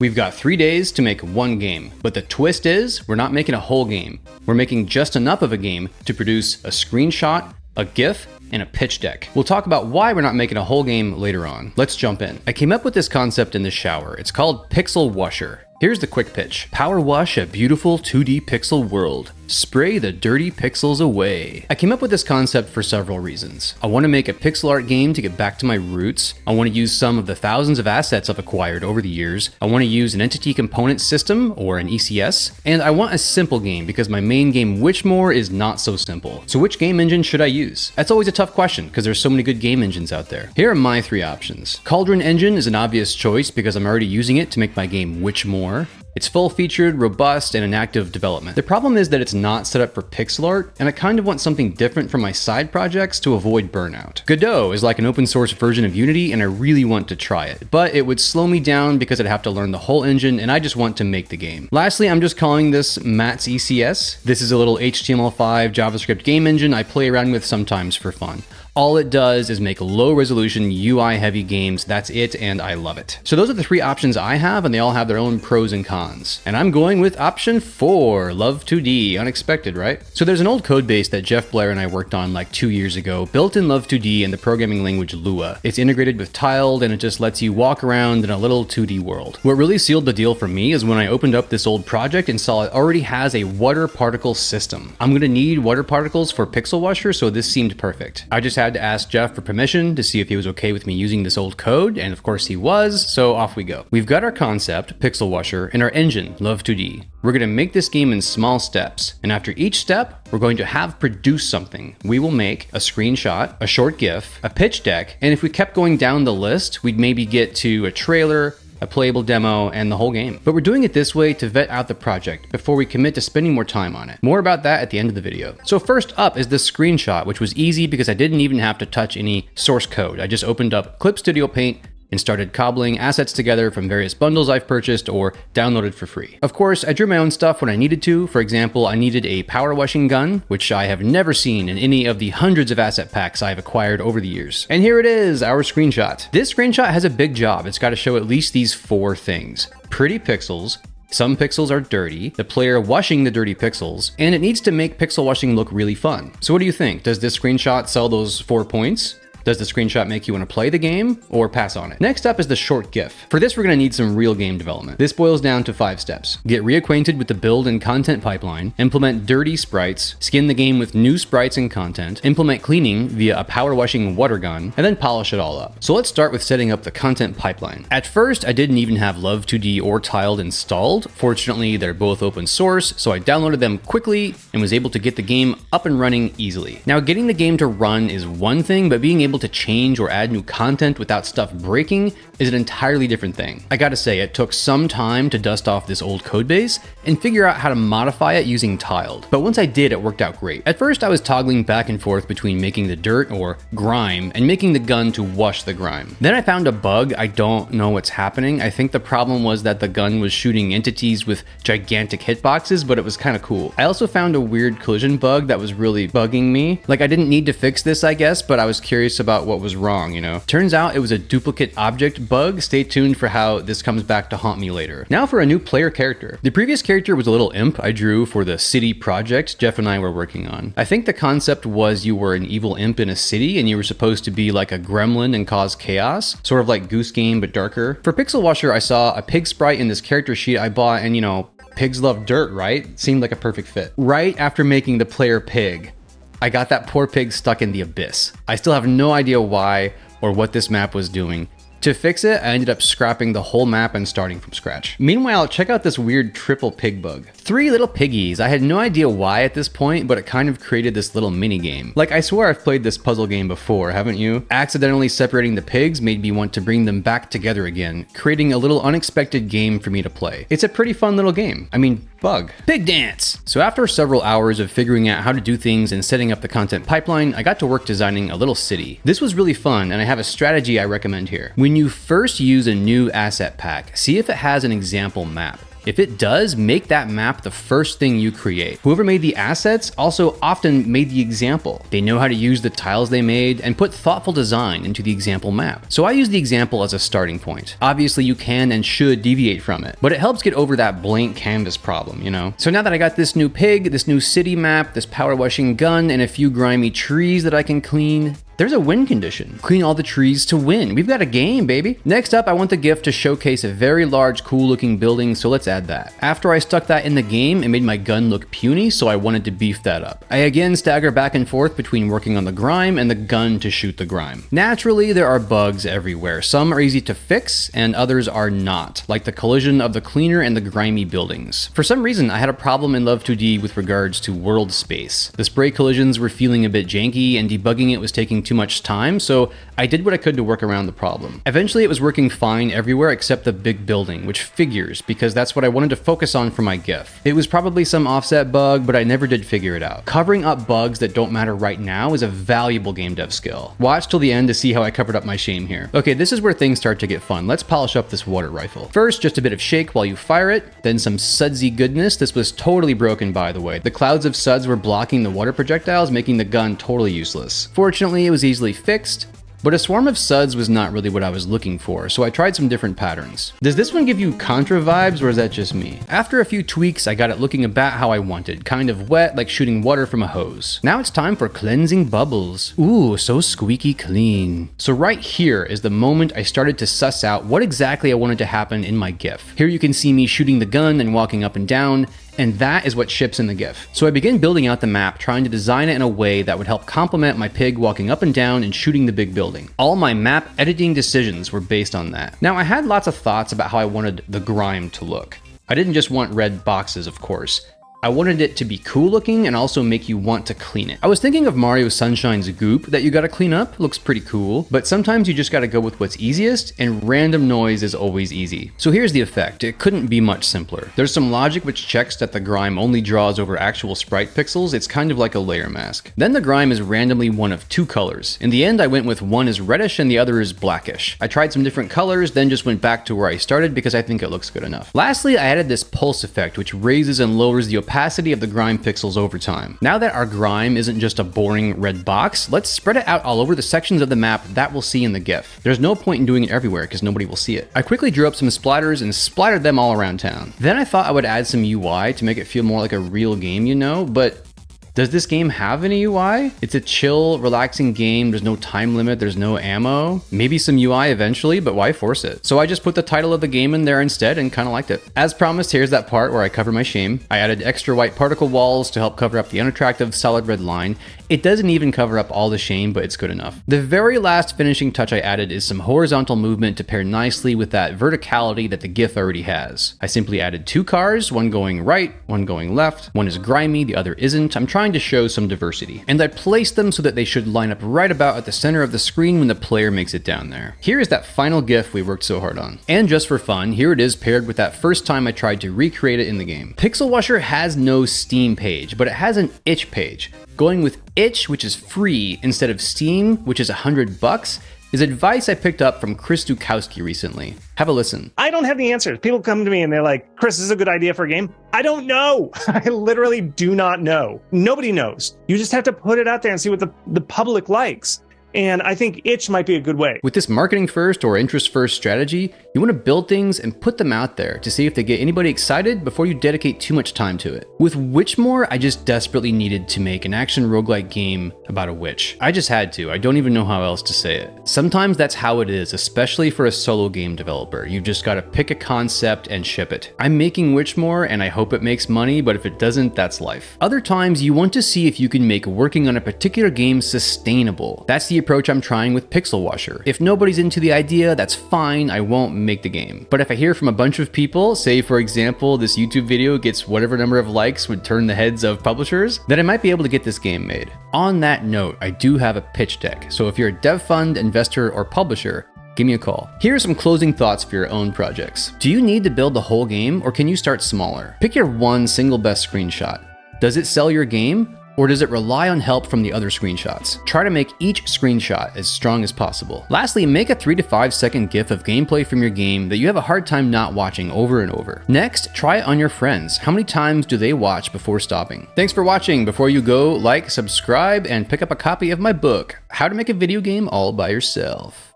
We've got 3 days to make one game, but the twist is we're not making a whole game. We're making just enough of a game to produce a screenshot, a GIF, and a pitch deck. We'll talk about why we're not making a whole game later on. Let's jump in. I came up with this concept in the shower. It's called Pixel Washer. Here's the quick pitch. Power wash a beautiful 2D pixel world. Spray the dirty pixels away. I came up with this concept for several reasons. I want to make a pixel art game to get back to my roots. I want to use some of the thousands of assets I've acquired over the years. I want to use an entity component system, or an ECS. And I want a simple game because my main game Witchmore is not so simple. So which game engine should I use? That's always a tough question because there's so many good game engines out there. Here are my 3 options. Cauldron Engine is an obvious choice because I'm already using it to make my game Witchmore. It's full-featured, robust, and in active development. The problem is that it's not set up for pixel art, and I kind of want something different from my side projects to avoid burnout. Godot is like an open-source version of Unity, and I really want to try it, but it would slow me down because I'd have to learn the whole engine, and I just want to make the game. Lastly, I'm just calling this Matt's ECS. This is a little HTML5 JavaScript game engine I play around with sometimes for fun. All it does is make low-resolution, UI-heavy games. That's it, and I love it. So those are the 3 options I have, and they all have their own pros and cons. And I'm going with option 4, Love 2D. Unexpected, right? So there's an old code base that Jeff Blair and I worked on like 2 years ago, built in Love 2D in the programming language Lua. It's integrated with Tiled, and it just lets you walk around in a little 2D world. What really sealed the deal for me is when I opened up this old project and saw it already has a water particle system. I'm gonna need water particles for Pixel Washer, so this seemed perfect. I just had to ask Jeff for permission to see if he was okay with me using this old code, and of course he was, so off we go. We've got our concept, Pixel Washer, and our engine, Love 2D. We're going to make this game in small steps, and after each step, we're going to have produce something. We will make a screenshot, a short GIF, a pitch deck, and if we kept going down the list, we'd maybe get to a trailer, a playable demo, and the whole game. But we're doing it this way to vet out the project before we commit to spending more time on it. More about that at the end of the video. So first up is this screenshot, which was easy because I didn't even have to touch any source code. I just opened up Clip Studio Paint and started cobbling assets together from various bundles I've purchased or downloaded for free. Of course, I drew my own stuff when I needed to. For example, I needed a power washing gun, which I have never seen in any of the hundreds of asset packs I've acquired over the years. And here it is, our screenshot. This screenshot has a big job. It's got to show at least these 4 things. Pretty pixels, some pixels are dirty, the player washing the dirty pixels, and it needs to make pixel washing look really fun. So what do you think? Does this screenshot sell those 4 points? Does the screenshot make you want to play the game or pass on it? Next up is the short GIF. For this, we're going to need some real game development. This boils down to 5 steps. Get reacquainted with the build and content pipeline, implement dirty sprites, skin the game with new sprites and content, implement cleaning via a power washing water gun, and then polish it all up. So let's start with setting up the content pipeline. At first, I didn't even have Love 2D or Tiled installed. Fortunately, they're both open source, so I downloaded them quickly and was able to get the game up and running easily. Now, getting the game to run is one thing, but being able to change or add new content without stuff breaking is an entirely different thing. I gotta say, it took some time to dust off this old code base and figure out how to modify it using Tiled. But once I did, it worked out great. At first, I was toggling back and forth between making the dirt, or grime, and making the gun to wash the grime. Then I found a bug. I don't know what's happening. I think the problem was that the gun was shooting entities with gigantic hitboxes, but it was kind of cool. I also found a weird collision bug that was really bugging me. Like, I didn't need to fix this, I guess, but I was curious about what was wrong, you know? Turns out it was a duplicate object bug. Stay tuned for how this comes back to haunt me later. Now for a new player character. The previous character was a little imp I drew for the city project Jeff and I were working on. I think the concept was you were an evil imp in a city and you were supposed to be like a gremlin and cause chaos, sort of like Goose Game but darker. For Pixel Washer, I saw a pig sprite in this character sheet I bought, and you know, pigs love dirt, right? Seemed like a perfect fit. Right after making the player pig, I got that poor pig stuck in the abyss. I still have no idea why or what this map was doing. To fix it, I ended up scrapping the whole map and starting from scratch. Meanwhile, check out this weird triple pig bug. 3 little piggies. I had no idea why at this point, but it kind of created this little mini game. Like, I swear I've played this puzzle game before, haven't you? Accidentally separating the pigs made me want to bring them back together again, creating a little unexpected game for me to play. It's a pretty fun little game. I mean, bug. Pig dance! So after several hours of figuring out how to do things and setting up the content pipeline, I got to work designing a little city. This was really fun, and I have a strategy I recommend here. When you first use a new asset pack, see if it has an example map. If it does, make that map the first thing you create. Whoever made the assets also often made the example. They know how to use the tiles they made and put thoughtful design into the example map. So I use the example as a starting point. Obviously you can and should deviate from it, but it helps get over that blank canvas problem, you know? So now that I got this new pig, this new city map, this power washing gun, and a few grimy trees that I can clean, there's a win condition. Clean all the trees to win. We've got a game, baby. Next up, I want the GIF to showcase a very large, cool looking building, so let's add that. After I stuck that in the game, it made my gun look puny, so I wanted to beef that up. I again stagger back and forth between working on the grime and the gun to shoot the grime. Naturally, there are bugs everywhere. Some are easy to fix, and others are not, like the collision of the cleaner and the grimy buildings. For some reason, I had a problem in Love 2D with regards to world space. The spray collisions were feeling a bit janky, and debugging it was taking too much time, so I did what I could to work around the problem. Eventually it was working fine everywhere except the big building, which figures because that's what I wanted to focus on for my GIF. It was probably some offset bug, but I never did figure it out. Covering up bugs that don't matter right now is a valuable game dev skill. Watch till the end to see how I covered up my shame here. Okay, this is where things start to get fun. Let's polish up this water rifle. First, just a bit of shake while you fire it, then some sudsy goodness. This was totally broken, by the way. The clouds of suds were blocking the water projectiles, making the gun totally useless. Fortunately, it was easily fixed, but a swarm of suds was not really what I was looking for, so I tried some different patterns. Does this one give you Contra vibes, or is that just me? After a few tweaks, I got it looking about how I wanted, kind of wet, like shooting water from a hose. Now it's time for cleansing bubbles. Ooh, so squeaky clean. So right here is the moment I started to suss out what exactly I wanted to happen in my GIF. Here you can see me shooting the gun and walking up and down, and that is what ships in the GIF. So I began building out the map, trying to design it in a way that would help complement my pig walking up and down and shooting the big building. All my map editing decisions were based on that. Now I had lots of thoughts about how I wanted the grime to look. I didn't just want red boxes, of course. I wanted it to be cool looking and also make you want to clean it. I was thinking of Mario Sunshine's goop that you gotta clean up. Looks pretty cool, but sometimes you just gotta go with what's easiest, and random noise is always easy. So here's the effect. It couldn't be much simpler. There's some logic which checks that the grime only draws over actual sprite pixels. It's kind of like a layer mask. Then the grime is randomly one of two colors. In the end, I went with one is reddish and the other is blackish. I tried some different colors, then just went back to where I started because I think it looks good enough. Lastly, I added this pulse effect, which raises and lowers the opacity of the grime pixels over time. Now that our grime isn't just a boring red box, let's spread it out all over the sections of the map that we'll see in the GIF. There's no point in doing it everywhere because nobody will see it. I quickly drew up some splatters and splattered them all around town. Then I thought I would add some UI to make it feel more like a real game, you know, but does this game have any UI? It's a chill, relaxing game. There's no time limit. There's no ammo. Maybe some UI eventually, but why force it? So I just put the title of the game in there instead and kind of liked it. As promised, here's that part where I cover my shame. I added extra white particle walls to help cover up the unattractive solid red line. It doesn't even cover up all the shame, but it's good enough. The very last finishing touch I added is some horizontal movement to pair nicely with that verticality that the GIF already has. I simply added two cars, one going right, one going left. One is grimy, the other isn't. I'm trying to show some diversity. And I placed them so that they should line up right about at the center of the screen when the player makes it down there. Here is that final GIF we worked so hard on. And just for fun, here it is paired with that first time I tried to recreate it in the game. Pixel Washer has no Steam page, but it has an itch page. Going with itch, which is free, instead of Steam, which is $100, is advice I picked up from Chris Dukowski recently. Have a listen. I don't have the answers. People come to me and they're like, Chris, this is a good idea for a game. I don't know. I literally do not know. Nobody knows. You just have to put it out there and see what the public likes. And I think itch might be a good way. With this marketing first or interest first strategy, you want to build things and put them out there to see if they get anybody excited before you dedicate too much time to it. With Witchmore, I just desperately needed to make an action roguelike game about a witch. I just had to. I don't even know how else to say it. Sometimes that's how it is, especially for a solo game developer. You've just got to pick a concept and ship it. I'm making Witchmore and I hope it makes money, but if it doesn't, that's life. Other times you want to see if you can make working on a particular game sustainable. That's the approach I'm trying with Pixel Washer. If nobody's into the idea, that's fine, I won't make the game. But if I hear from a bunch of people, say for example, this YouTube video gets whatever number of likes would turn the heads of publishers, then I might be able to get this game made. On that note, I do have a pitch deck, so if you're a dev fund, investor, or publisher, give me a call. Here are some closing thoughts for your own projects. Do you need to build the whole game, or can you start smaller? Pick your one single best screenshot. Does it sell your game? Or does it rely on help from the other screenshots? Try to make each screenshot as strong as possible. Lastly, make a 3 to 5 second GIF of gameplay from your game that you have a hard time not watching over and over. Next, try it on your friends. How many times do they watch before stopping? Thanks for watching. Before you go, like, subscribe, and pick up a copy of my book, How to Make a Video Game All by Yourself.